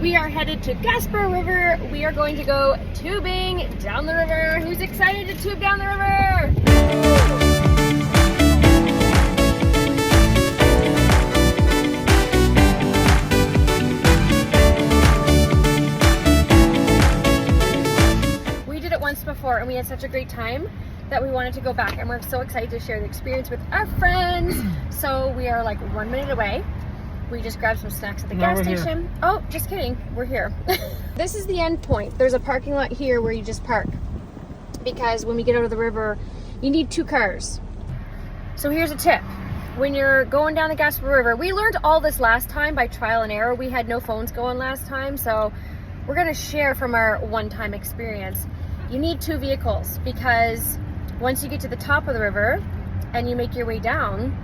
We are headed to Gaspereau River. We are going to go tubing down the river. Who's excited to tube down the river? We did it once before and we had such a great time that we wanted to go back, and we're so excited to share the experience with our friends. So we are like 1 minute away. We just grabbed some snacks at the gas station. Oh, just kidding. We're here. This is the end point. There's a parking lot here where you just park, because when we get out of the river, you need 2 cars. So here's a tip. When you're going down the Gaspereau River, we learned all this last time by trial and error. We had no phones going last time, so we're gonna share from our one-time experience. You need 2 vehicles, because once you get to the top of the river and you make your way down,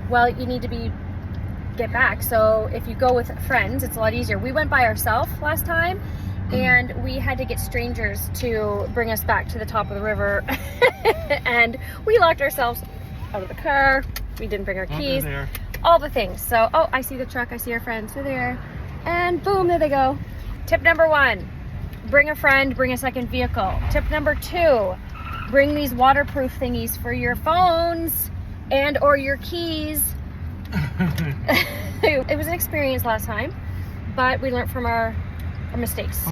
well, you need to get back. So if you go with friends, it's a lot easier. We went by ourselves last time and we had to get strangers to bring us back to the top of the river. And we locked ourselves out of the car. We didn't bring our keys, all the things. So, oh, I see the truck. I see our friends. They're there. And boom, there they go. Tip number 1, bring a friend, bring a second vehicle. Tip number 2, bring these waterproof thingies for your phones and or your keys. It was an experience last time, but we learned from our mistakes.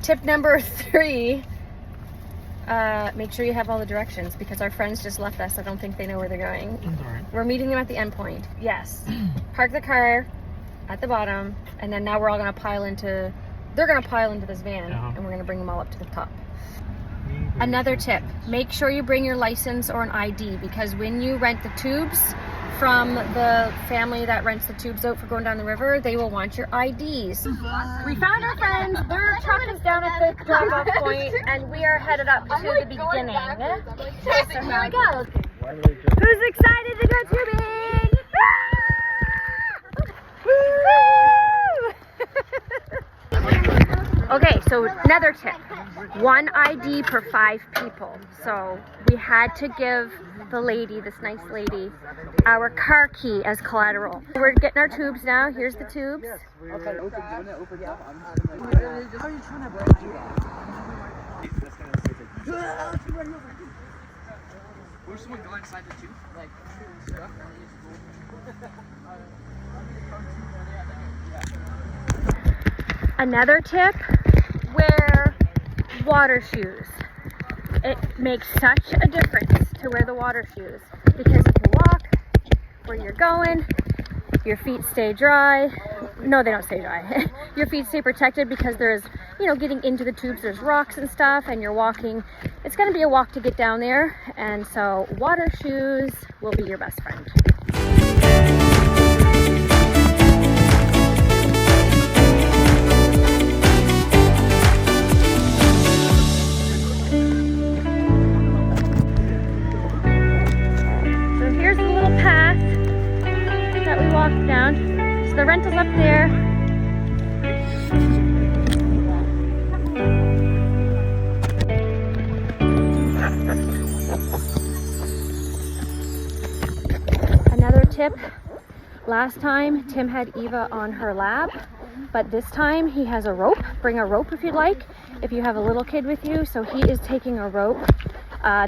Tip number 3, make sure you have all the directions, because our friends just left us. I don't think they know where they're going. We're meeting them at the end point. Yes. Park the car at the bottom, and then now we're all gonna they're gonna pile into this van, and we're gonna bring them all up to the top. Another tip, make sure you bring your license or an ID, because when you rent the tubes from the family that rents the tubes out for going down the river, they will want your IDs. We found our friends. Their truck is down at the drop-off point, and we are headed up to the beginning. So here we go. Who's excited to go tubing? Okay, so another tip. 1 ID per 5 people. So we had to give the lady, this nice lady, our car key as collateral. We're getting our tubes now. Here's the tubes. Another tip, wear water shoes. It makes such a difference to wear the water shoes, because if you walk where you're going, your feet stay dry. No, they don't stay dry. Your feet stay protected, because there's, getting into the tubes, there's rocks and stuff, and you're walking. It's going to be a walk to get down there, and so water shoes will be your best friend. Down. So the rental's up there. Another tip. Last time Tim had Eva on her lap, but this time he has a rope. Bring a rope if you'd like, if you have a little kid with you. So he is taking a rope.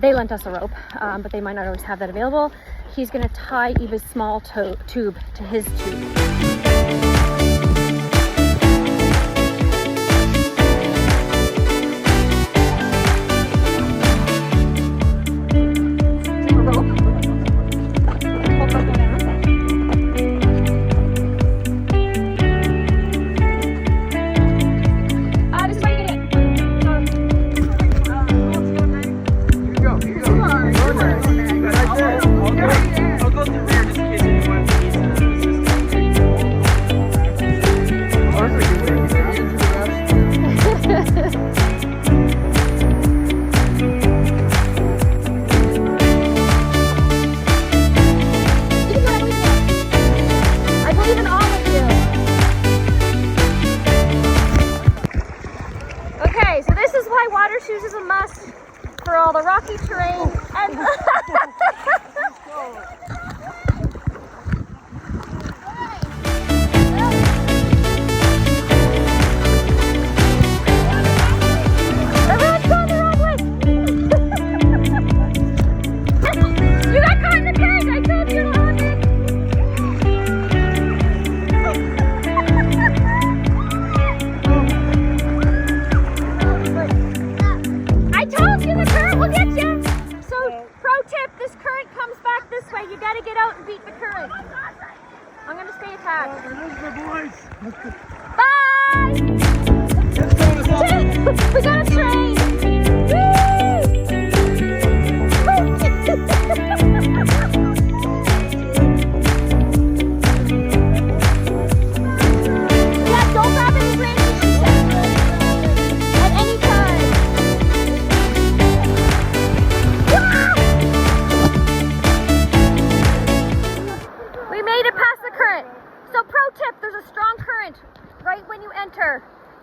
They lent us a rope, but they might not always have that available. He's going to tie Eva's small tube to his tube. Shoes is a must for all the rocky terrain and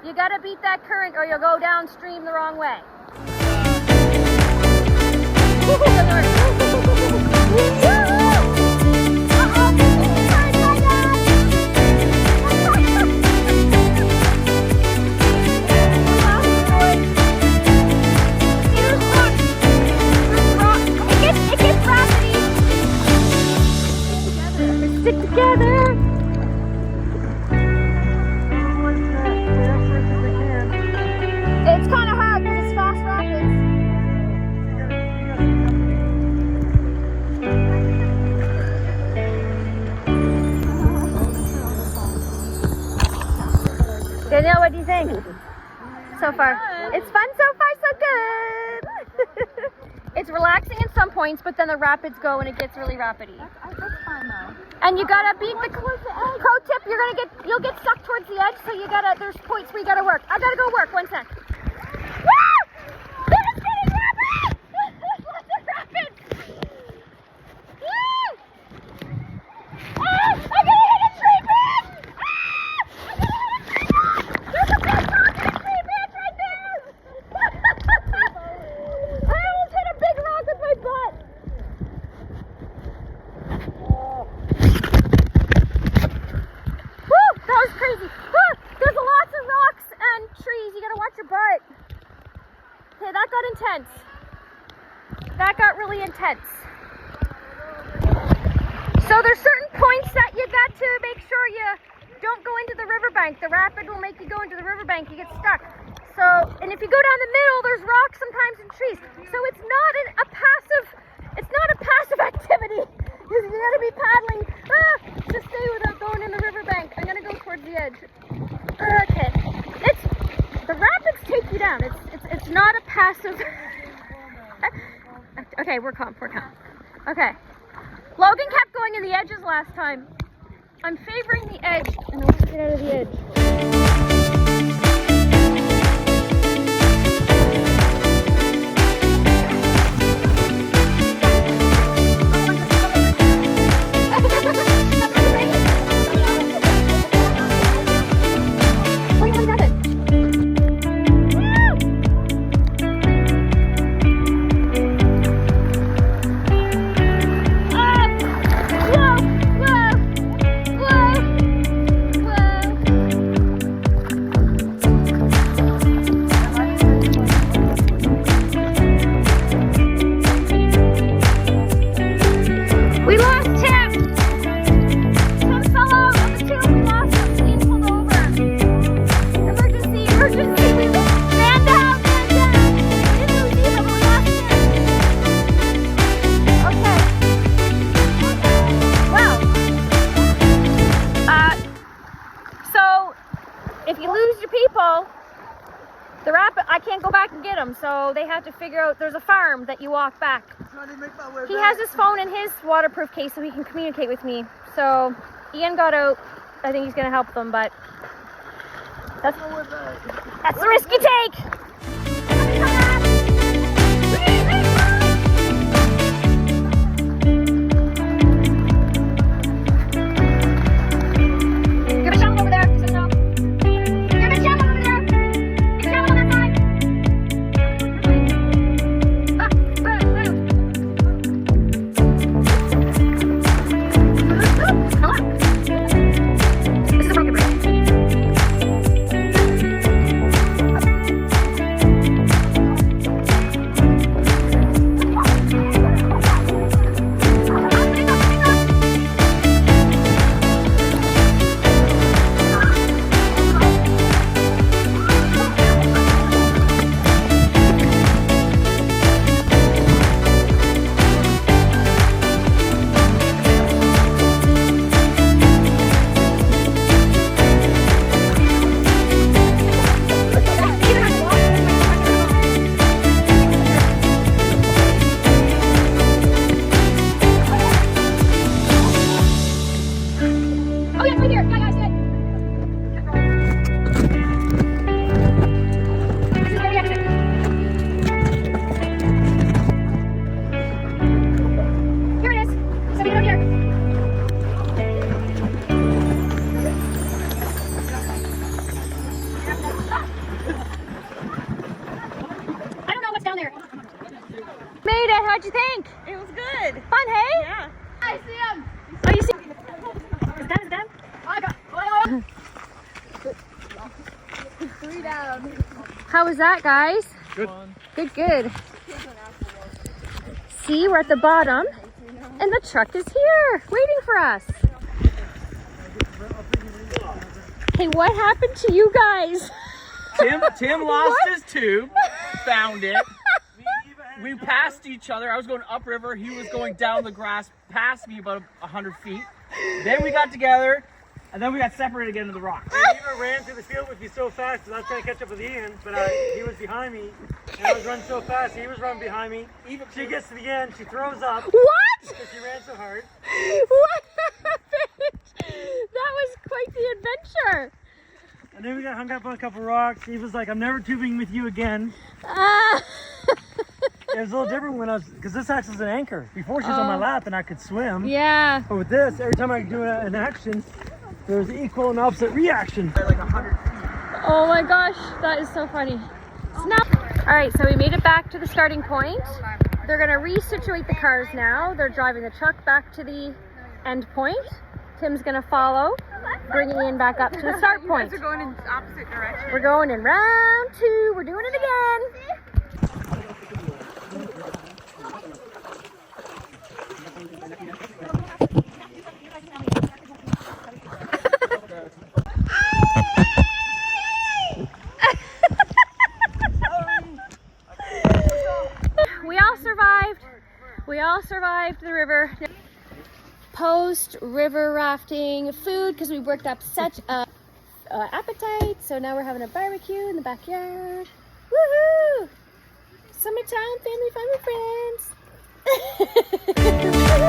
You gotta beat that current or you'll go downstream the wrong way. Stick together. It's kind of hard because it's fast rapids. Danielle, what do you think? So far. It's fun so far, so good. It's relaxing at some points, but then the rapids go and it gets really rapidy. That's fun though. And you gotta beat the pro tip. You'll get stuck towards the edge, so there's points where you gotta work. I gotta go work. 1 sec. Woo! This is getting rapid! Lots of rapids! Woo! Ah! I'm gonna hit a tree branch! Ah! I'm gonna hit a tree branch! There's a big rock and a tree branch right there! I almost hit a big rock with my butt! Woo! That was crazy! Woo! There's lots of rocks and trees. You gotta watch your butt. Okay, that got intense. That got really intense. So there's certain points that you got to make sure you don't go into the riverbank. The rapid will make you go into the riverbank. You get stuck. So, and if you go down the middle, there's rocks sometimes and trees. So it's not a passive activity. You gotta be paddling to stay without going in the riverbank. I'm gonna go towards the edge. Okay. The rapids take you down. It's not a passive. Okay, we're calm. Okay. Logan kept going in the edges last time. I'm favoring the edge, and I want to get out of the edge. I can't go back and get him, so they have to figure out, there's a farm that you walk back. He has his phone in his waterproof case so he can communicate with me. So Ian got out. I think he's going to help them, but that's the risk you take. I don't know what's down there. Made it. How'd you think? It was good. Fun, hey? Yeah. I see him. Oh, you see? It's done. I got. 3 down. How was that, guys? Good. Good. See, we're at the bottom, and the truck is here, waiting for us. Hey, what happened to you guys? Tim lost his tube, found it. We passed each other. I was going upriver. He was going down the grass past me about 100 feet. Then we got together, and then we got separated again to the rock. Eva ran through the field with me so fast because I was trying to catch up with Ian, but he was behind me, and I was running so fast. He was running behind me. She gets to the end, she throws up. What? Because she ran so hard. What happened? That was quite the adventure. And then we got hung up on a couple rocks. He was like, "I'm never tubing with you again." It was a little different when I was, because this acts as an anchor. Before she was on my lap and I could swim. Yeah. But with this, every time I do an action, there was equal and opposite reaction. Like 100 feet. Oh my gosh, that is so funny. All right, so we made it back to the starting point. They're gonna resituate the cars now. They're driving the truck back to the end point. Tim's gonna follow, bringing Ian back up to the start point. We're going in opposite direction. We're going in round 2. We're doing it again. We all survived the river. Post river rafting food, because we worked up such a appetite. So now we're having a barbecue in the backyard. Woohoo! Summertime family fun with friends.